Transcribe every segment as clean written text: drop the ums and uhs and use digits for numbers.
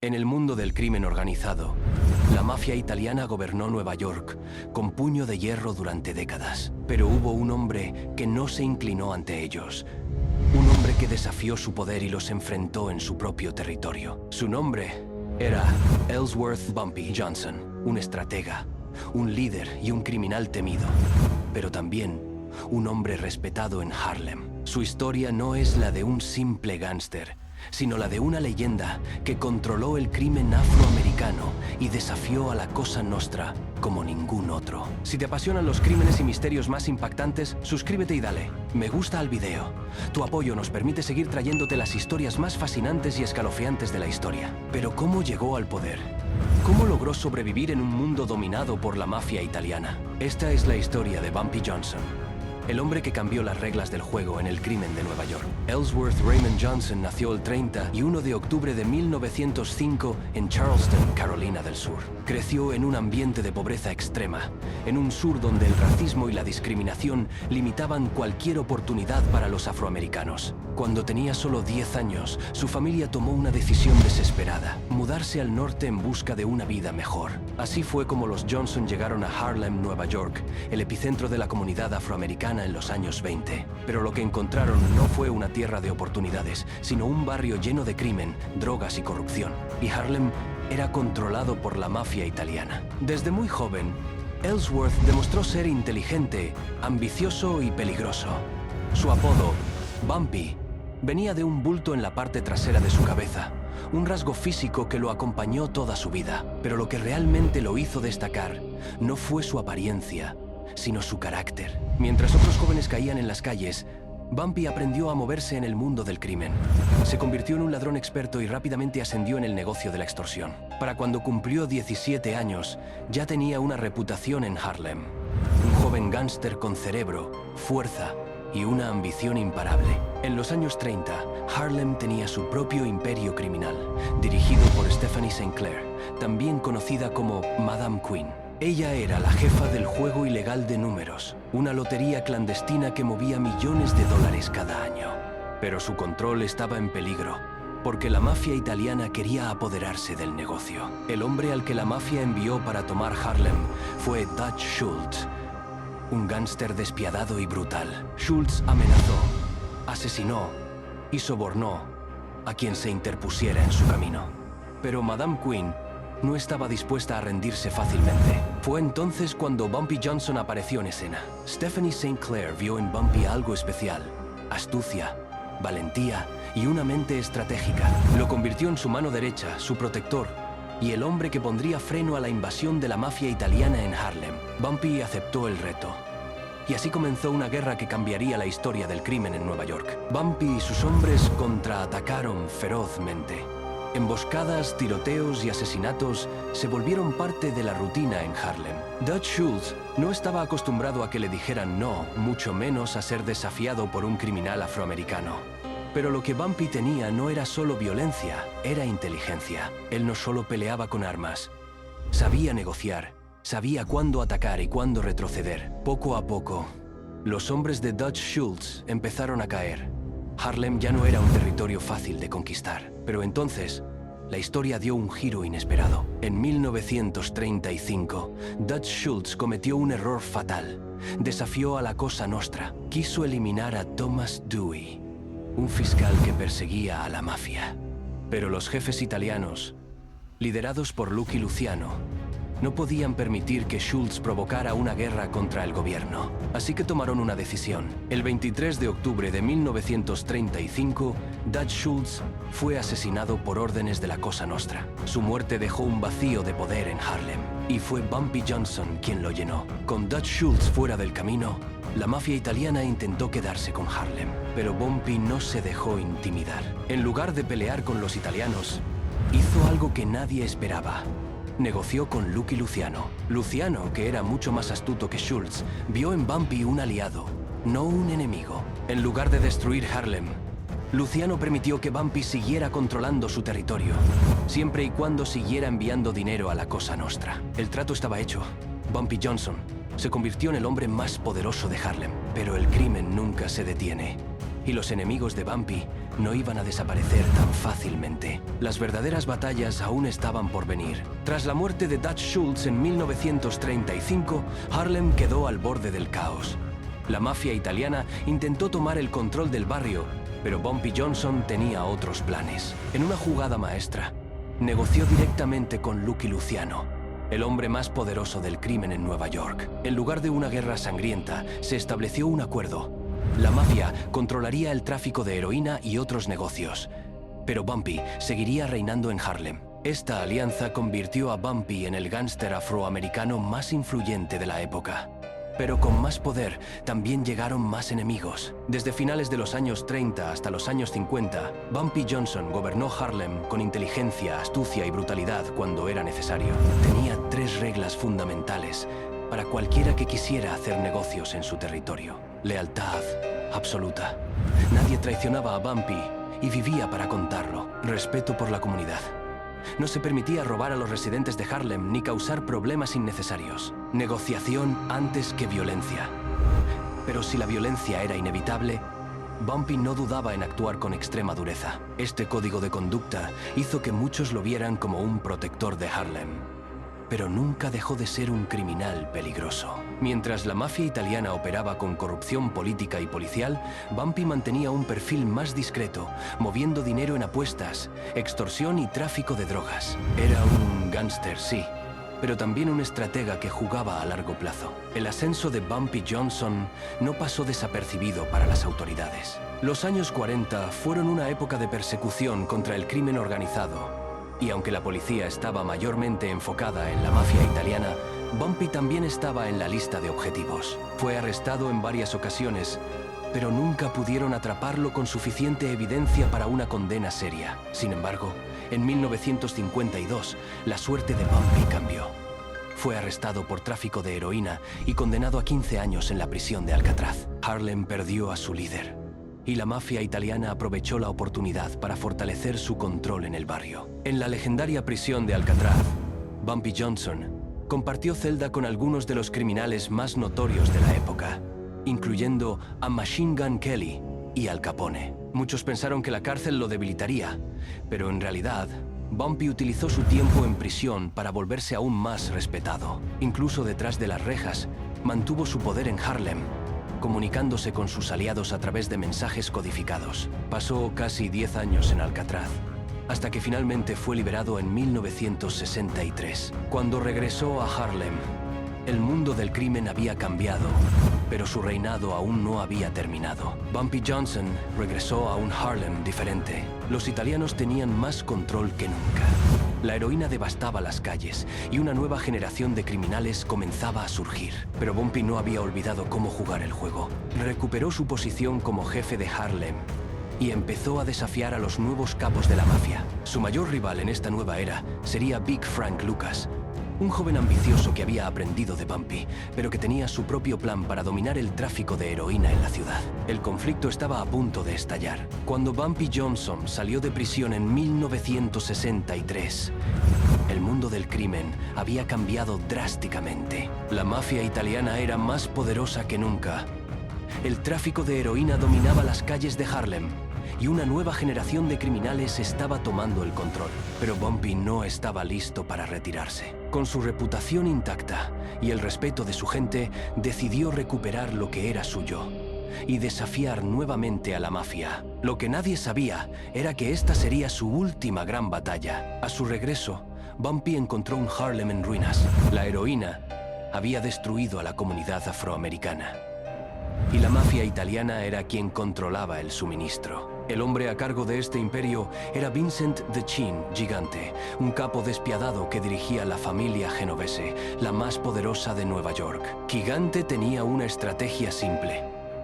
En el mundo del crimen organizado, la mafia italiana gobernó Nueva York con puño de hierro durante décadas. Pero hubo un hombre que no se inclinó ante ellos. Un hombre que desafió su poder y los enfrentó en su propio territorio. Su nombre era Ellsworth Bumpy Johnson, un estratega, un líder y un criminal temido, pero también un hombre respetado en Harlem. Su historia no es la de un simple gángster, sino la de una leyenda que controló el crimen afroamericano y desafió a la Cosa Nostra como ningún otro. Si te apasionan los crímenes y misterios más impactantes, suscríbete y dale me gusta al video. Tu apoyo nos permite seguir trayéndote las historias más fascinantes y escalofriantes de la historia. Pero ¿cómo llegó al poder? ¿Cómo logró sobrevivir en un mundo dominado por la mafia italiana? Esta es la historia de Bumpy Johnson, el hombre que cambió las reglas del juego en el crimen de Nueva York. Ellsworth Raymond Johnson nació el 31 de octubre de 1905 en Charleston, Carolina del Sur. Creció en un ambiente de pobreza extrema, en un sur donde el racismo y la discriminación limitaban cualquier oportunidad para los afroamericanos. Cuando tenía solo 10 años, su familia tomó una decisión desesperada: mudarse al norte en busca de una vida mejor. Así fue como los Johnson llegaron a Harlem, Nueva York, el epicentro de la comunidad afroamericana en los años 20. Pero lo que encontraron no fue una tierra de oportunidades, sino un barrio lleno de crimen, drogas y corrupción. Y Harlem era controlado por la mafia italiana. Desde muy joven, Ellsworth demostró ser inteligente, ambicioso y peligroso. Su apodo, Bumpy, venía de un bulto en la parte trasera de su cabeza, un rasgo físico que lo acompañó toda su vida. Pero lo que realmente lo hizo destacar no fue su apariencia, sino su carácter. Mientras otros jóvenes caían en las calles, Bumpy aprendió a moverse en el mundo del crimen. Se convirtió en un ladrón experto y rápidamente ascendió en el negocio de la extorsión. Para cuando cumplió 17 años, ya tenía una reputación en Harlem. Un joven gángster con cerebro, fuerza y una ambición imparable. En los años 30, Harlem tenía su propio imperio criminal, dirigido por Stephanie St. Clair, también conocida como Madame Queen. Ella era la jefa del juego ilegal de números, una lotería clandestina que movía millones de dólares cada año. Pero su control estaba en peligro, porque la mafia italiana quería apoderarse del negocio. El hombre al que la mafia envió para tomar Harlem fue Dutch Schultz, un gángster despiadado y brutal. Schultz amenazó, asesinó y sobornó a quien se interpusiera en su camino. Pero Madame Queen no estaba dispuesta a rendirse fácilmente. Fue entonces cuando Bumpy Johnson apareció en escena. Stephanie St. Clair vio en Bumpy algo especial: astucia, valentía y una mente estratégica. Lo convirtió en su mano derecha, su protector y el hombre que pondría freno a la invasión de la mafia italiana en Harlem. Bumpy aceptó el reto, y así comenzó una guerra que cambiaría la historia del crimen en Nueva York. Bumpy y sus hombres contraatacaron ferozmente. Emboscadas, tiroteos y asesinatos se volvieron parte de la rutina en Harlem. Dutch Schultz no estaba acostumbrado a que le dijeran no, mucho menos a ser desafiado por un criminal afroamericano. Pero lo que Bumpy tenía no era solo violencia, era inteligencia. Él no solo peleaba con armas, sabía negociar, sabía cuándo atacar y cuándo retroceder. Poco a poco, los hombres de Dutch Schultz empezaron a caer. Harlem ya no era un territorio fácil de conquistar. Pero entonces, la historia dio un giro inesperado. En 1935, Dutch Schultz cometió un error fatal. Desafió a la Cosa Nostra. Quiso eliminar a Thomas Dewey, un fiscal que perseguía a la mafia. Pero los jefes italianos, liderados por Lucky Luciano, no podían permitir que Schultz provocara una guerra contra el gobierno. Así que tomaron una decisión. El 23 de octubre de 1935, Dutch Schultz fue asesinado por órdenes de la Cosa Nostra. Su muerte dejó un vacío de poder en Harlem, y fue Bumpy Johnson quien lo llenó. Con Dutch Schultz fuera del camino, la mafia italiana intentó quedarse con Harlem. Pero Bumpy no se dejó intimidar. En lugar de pelear con los italianos, hizo algo que nadie esperaba. Negoció con Lucky Luciano. Luciano, que era mucho más astuto que Schultz, vio en Bumpy un aliado, no un enemigo. En lugar de destruir Harlem, Luciano permitió que Bumpy siguiera controlando su territorio, siempre y cuando siguiera enviando dinero a la Cosa Nostra. El trato estaba hecho. Bumpy Johnson se convirtió en el hombre más poderoso de Harlem. Pero el crimen nunca se detiene. y los enemigos de Bumpy no iban a desaparecer tan fácilmente. Las verdaderas batallas aún estaban por venir. Tras la muerte de Dutch Schultz en 1935, Harlem quedó al borde del caos. La mafia italiana intentó tomar el control del barrio, pero Bumpy Johnson tenía otros planes. En una jugada maestra, negoció directamente con Lucky Luciano, el hombre más poderoso del crimen en Nueva York. En lugar de una guerra sangrienta, se estableció un acuerdo. La mafia controlaría el tráfico de heroína y otros negocios, pero Bumpy seguiría reinando en Harlem. Esta alianza convirtió a Bumpy en el gángster afroamericano más influyente de la época. Pero con más poder, también llegaron más enemigos. Desde finales de los años 30 hasta los años 50, Bumpy Johnson gobernó Harlem con inteligencia, astucia y brutalidad cuando era necesario. Tenía 3 reglas fundamentales para cualquiera que quisiera hacer negocios en su territorio. Lealtad absoluta. Nadie traicionaba a Bumpy y vivía para contarlo. Respeto por la comunidad. No se permitía robar a los residentes de Harlem ni causar problemas innecesarios. Negociación antes que violencia. Pero si la violencia era inevitable, Bumpy no dudaba en actuar con extrema dureza. Este código de conducta hizo que muchos lo vieran como un protector de Harlem. Pero nunca dejó de ser un criminal peligroso. Mientras la mafia italiana operaba con corrupción política y policial, Bumpy mantenía un perfil más discreto, moviendo dinero en apuestas, extorsión y tráfico de drogas. Era un gángster, sí, pero también un estratega que jugaba a largo plazo. El ascenso de Bumpy Johnson no pasó desapercibido para las autoridades. Los años 40 fueron una época de persecución contra el crimen organizado. Y aunque la policía estaba mayormente enfocada en la mafia italiana, Bumpy también estaba en la lista de objetivos. Fue arrestado en varias ocasiones, pero nunca pudieron atraparlo con suficiente evidencia para una condena seria. Sin embargo, en 1952, la suerte de Bumpy cambió. Fue arrestado por tráfico de heroína y condenado a 15 años en la prisión de Alcatraz. Harlem perdió a su líder, y la mafia italiana aprovechó la oportunidad para fortalecer su control en el barrio. En la legendaria prisión de Alcatraz, Bumpy Johnson compartió celda con algunos de los criminales más notorios de la época, incluyendo a Machine Gun Kelly y Al Capone. Muchos pensaron que la cárcel lo debilitaría, pero en realidad, Bumpy utilizó su tiempo en prisión para volverse aún más respetado. Incluso detrás de las rejas, mantuvo su poder en Harlem, comunicándose con sus aliados a través de mensajes codificados. Pasó casi 10 años en Alcatraz, hasta que finalmente fue liberado en 1963. Cuando regresó a Harlem, el mundo del crimen había cambiado, pero su reinado aún no había terminado. Bumpy Johnson regresó a un Harlem diferente. Los italianos tenían más control que nunca. La heroína devastaba las calles y una nueva generación de criminales comenzaba a surgir. Pero Bumpy no había olvidado cómo jugar el juego. Recuperó su posición como jefe de Harlem y empezó a desafiar a los nuevos capos de la mafia. Su mayor rival en esta nueva era sería Big Frank Lucas, un joven ambicioso que había aprendido de Bumpy, pero que tenía su propio plan para dominar el tráfico de heroína en la ciudad. El conflicto estaba a punto de estallar. Cuando Bumpy Johnson salió de prisión en 1963, el mundo del crimen había cambiado drásticamente. La mafia italiana era más poderosa que nunca. El tráfico de heroína dominaba las calles de Harlem, y una nueva generación de criminales estaba tomando el control. Pero Bumpy no estaba listo para retirarse. Con su reputación intacta y el respeto de su gente, decidió recuperar lo que era suyo y desafiar nuevamente a la mafia. Lo que nadie sabía era que esta sería su última gran batalla. A su regreso, Bumpy encontró un Harlem en ruinas. La heroína había destruido a la comunidad afroamericana, y la mafia italiana era quien controlaba el suministro. El hombre a cargo de este imperio era Vincent the Chin Gigante, un capo despiadado que dirigía la familia genovese, la más poderosa de Nueva York. Gigante tenía una estrategia simple: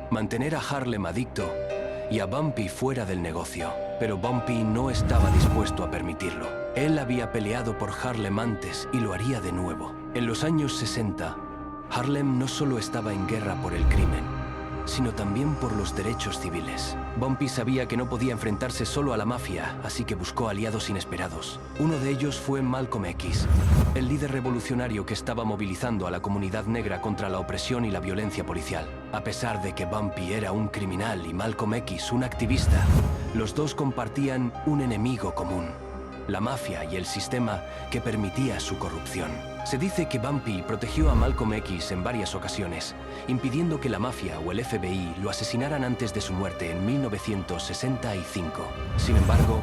mantener a Harlem adicto y a Bumpy fuera del negocio. Pero Bumpy no estaba dispuesto a permitirlo. Él había peleado por Harlem antes y lo haría de nuevo. En los años 60, Harlem no solo estaba en guerra por el crimen, sino también por los derechos civiles. Bumpy sabía que no podía enfrentarse solo a la mafia, así que buscó aliados inesperados. Uno de ellos fue Malcolm X, el líder revolucionario que estaba movilizando a la comunidad negra contra la opresión y la violencia policial. A pesar de que Bumpy era un criminal y Malcolm X un activista, los dos compartían un enemigo común: la mafia y el sistema que permitía su corrupción. Se dice que Bumpy protegió a Malcolm X en varias ocasiones, impidiendo que la mafia o el FBI lo asesinaran antes de su muerte en 1965. Sin embargo,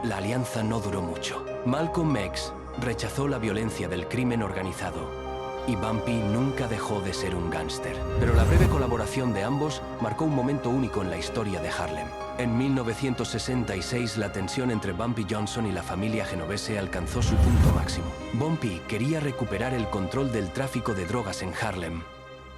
la alianza no duró mucho. Malcolm X rechazó la violencia del crimen organizado y Bumpy nunca dejó de ser un gángster. Pero la breve colaboración de ambos marcó un momento único en la historia de Harlem. En 1966, la tensión entre Bumpy Johnson y la familia genovese alcanzó su punto máximo. Bumpy quería recuperar el control del tráfico de drogas en Harlem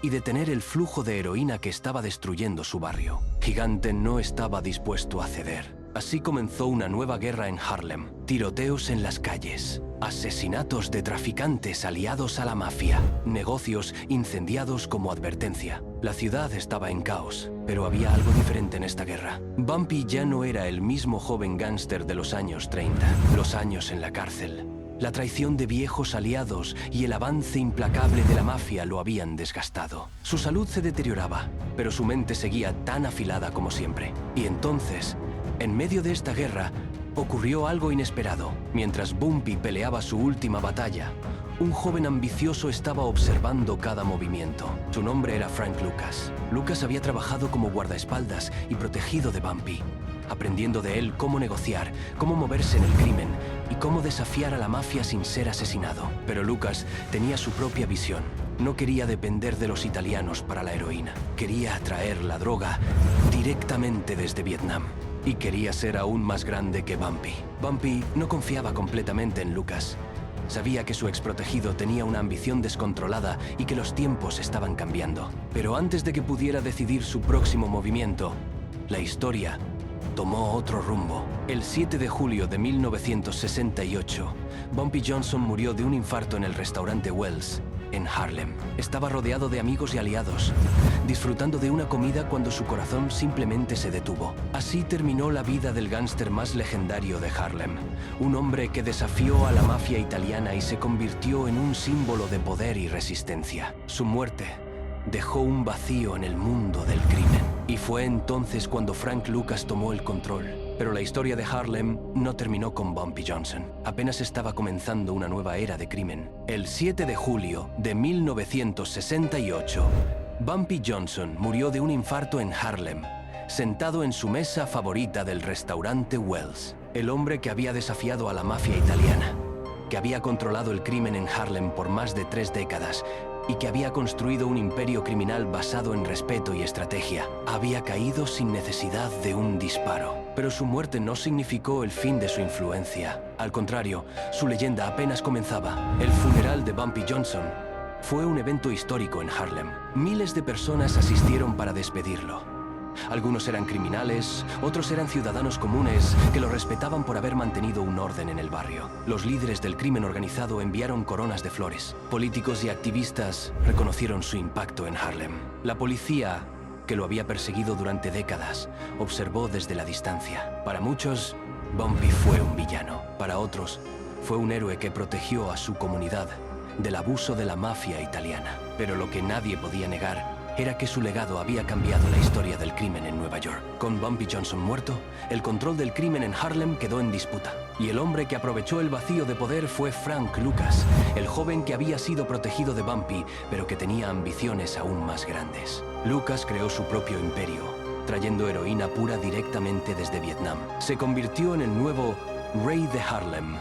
y detener el flujo de heroína que estaba destruyendo su barrio. Gigante no estaba dispuesto a ceder. Así comenzó una nueva guerra en Harlem. Tiroteos en las calles, asesinatos de traficantes aliados a la mafia, negocios incendiados como advertencia. La ciudad estaba en caos, pero había algo diferente en esta guerra. Bumpy ya no era el mismo joven gángster de los años 30. Los años en la cárcel, la traición de viejos aliados y el avance implacable de la mafia lo habían desgastado. Su salud se deterioraba, pero su mente seguía tan afilada como siempre. Y entonces, en medio de esta guerra, ocurrió algo inesperado. Mientras Bumpy peleaba su última batalla, un joven ambicioso estaba observando cada movimiento. Su nombre era Frank Lucas. Lucas había trabajado como guardaespaldas y protegido de Bumpy, aprendiendo de él cómo negociar, cómo moverse en el crimen y cómo desafiar a la mafia sin ser asesinado. Pero Lucas tenía su propia visión. No quería depender de los italianos para la heroína. Quería atraer la droga directamente desde Vietnam. Y quería ser aún más grande que Bumpy. Bumpy no confiaba completamente en Lucas. Sabía que su exprotegido tenía una ambición descontrolada y que los tiempos estaban cambiando. Pero antes de que pudiera decidir su próximo movimiento, la historia tomó otro rumbo. El 7 de julio de 1968, Bumpy Johnson murió de un infarto en el restaurante Wells, en Harlem. Estaba rodeado de amigos y aliados, disfrutando de una comida cuando su corazón simplemente se detuvo. Así terminó la vida del gángster más legendario de Harlem, un hombre que desafió a la mafia italiana y se convirtió en un símbolo de poder y resistencia. Su muerte dejó un vacío en el mundo del crimen. Y fue entonces cuando Frank Lucas tomó el control. Pero la historia de Harlem no terminó con Bumpy Johnson. Apenas estaba comenzando una nueva era de crimen. El 7 de julio de 1968, Bumpy Johnson murió de un infarto en Harlem, sentado en su mesa favorita del restaurante Wells. El hombre que había desafiado a la mafia italiana, que había controlado el crimen en Harlem por más de 3 décadas y que había construido un imperio criminal basado en respeto y estrategia, había caído sin necesidad de un disparo. Pero su muerte no significó el fin de su influencia. Al contrario, su leyenda apenas comenzaba. El funeral de Bumpy Johnson fue un evento histórico en Harlem. Miles de personas asistieron para despedirlo. Algunos eran criminales, otros eran ciudadanos comunes que lo respetaban por haber mantenido un orden en el barrio. Los líderes del crimen organizado enviaron coronas de flores. Políticos y activistas reconocieron su impacto en Harlem. La policía, que lo había perseguido durante décadas, observó desde la distancia. Para muchos, Bumpy fue un villano. Para otros, fue un héroe que protegió a su comunidad del abuso de la mafia italiana. Pero lo que nadie podía negar era que su legado había cambiado la historia del crimen en Nueva York. Con Bumpy Johnson muerto, el control del crimen en Harlem quedó en disputa. Y el hombre que aprovechó el vacío de poder fue Frank Lucas, el joven que había sido protegido de Bumpy, pero que tenía ambiciones aún más grandes. Lucas creó su propio imperio, trayendo heroína pura directamente desde Vietnam. Se convirtió en el nuevo rey de Harlem.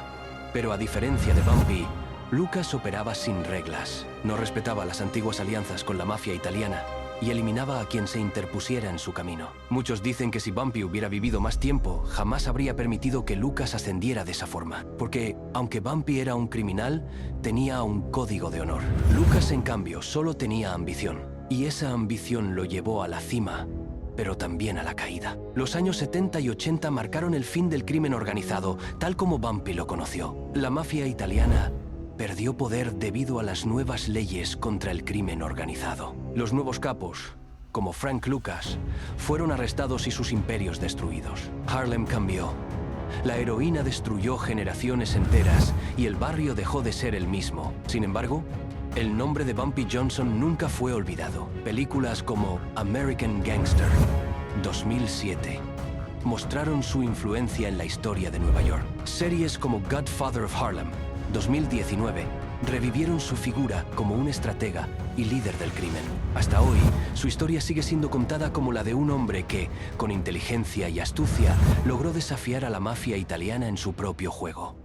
Pero a diferencia de Bumpy, Lucas operaba sin reglas, no respetaba las antiguas alianzas con la mafia italiana y eliminaba a quien se interpusiera en su camino. Muchos dicen que si Bumpy hubiera vivido más tiempo, jamás habría permitido que Lucas ascendiera de esa forma. Porque, aunque Bumpy era un criminal, tenía un código de honor. Lucas, en cambio, solo tenía ambición. Y esa ambición lo llevó a la cima, pero también a la caída. Los años 70 y 80 marcaron el fin del crimen organizado, tal como Bumpy lo conoció. La mafia italiana perdió poder debido a las nuevas leyes contra el crimen organizado. Los nuevos capos como Frank Lucas, fueron arrestados y sus imperios destruidos. Harlem cambió. La heroína destruyó generaciones enteras y el barrio dejó de ser el mismo. Sin embargo, el nombre de Bumpy Johnson nunca fue olvidado. Películas como American Gangster, 2007, mostraron su influencia en la historia de Nueva York. Series como Godfather of Harlem, 2019, revivieron su figura como un estratega y líder del crimen. Hasta hoy, su historia sigue siendo contada como la de un hombre que, con inteligencia y astucia, logró desafiar a la mafia italiana en su propio juego.